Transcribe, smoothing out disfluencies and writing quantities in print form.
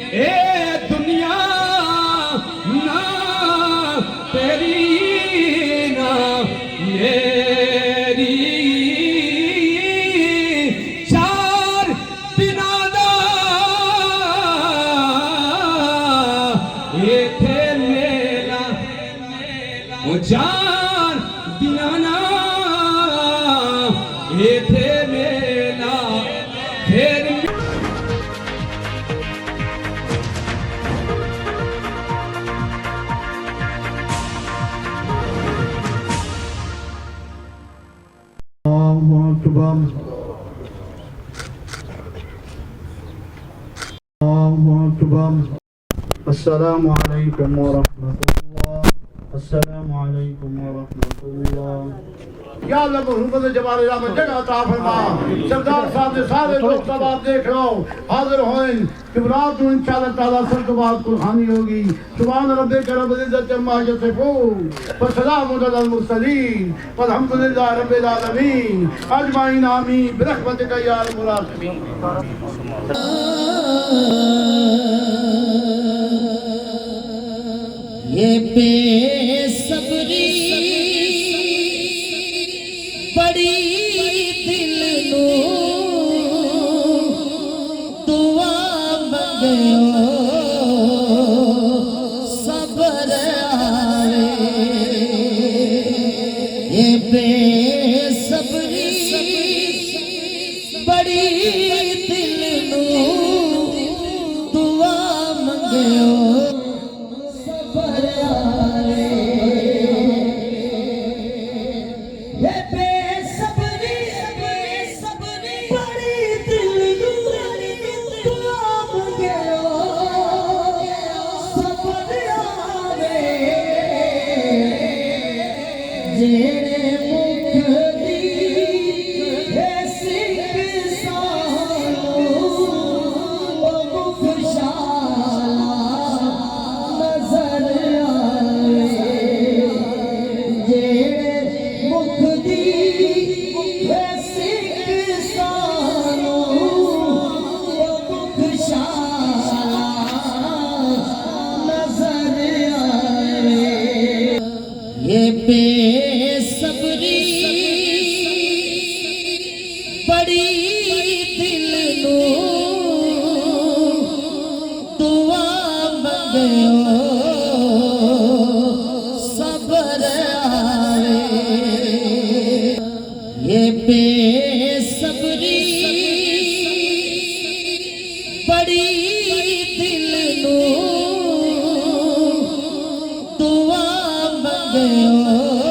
ए दुनिया ना तेरी ना मेरी चार दिना दा इथे मेला ओ चार दिना ना इथे मेला फिर अस्सलामु अलैकुम व रहमतुल्लाह। अस्सलामु अलैकुम व रहमतुल्लाह। या अल्लाह मोहम्मद जमाल इलाम जगह अता फरमा। सरदार साहब ने सारे दोस्त अब आप देख रहे हो हाजिर होए कि रात में इंशाअल्लाह ताला सब के बाद कुर्बानी होगी। सुभान रब्बिक रब्बिल इज्जति अम्मा यसिफून व सलामुन अलल मुरसलीन वल्हम्दुलिल्लाहि रब्बिल आलमीन अजमाइन आमीन बिरहमतिक या अरहमर राहिमीन। ये बेसब्री बड़ी दिल नू दुआ मंगयो सबर आवे। ये बेसब्री बड़ी दिल नू दुआ मंगयो जेड़े मुख दी सिख सालो मुख शाला नजर आवे। जेड़े मुख दी सिख सालो मुख शाला नजर आवे। ये बेसब्री बड़ी दिल नू दुआ मंगयो सबर आवे। ये बेसब्री बड़ी दिल नू दुआ मंगयो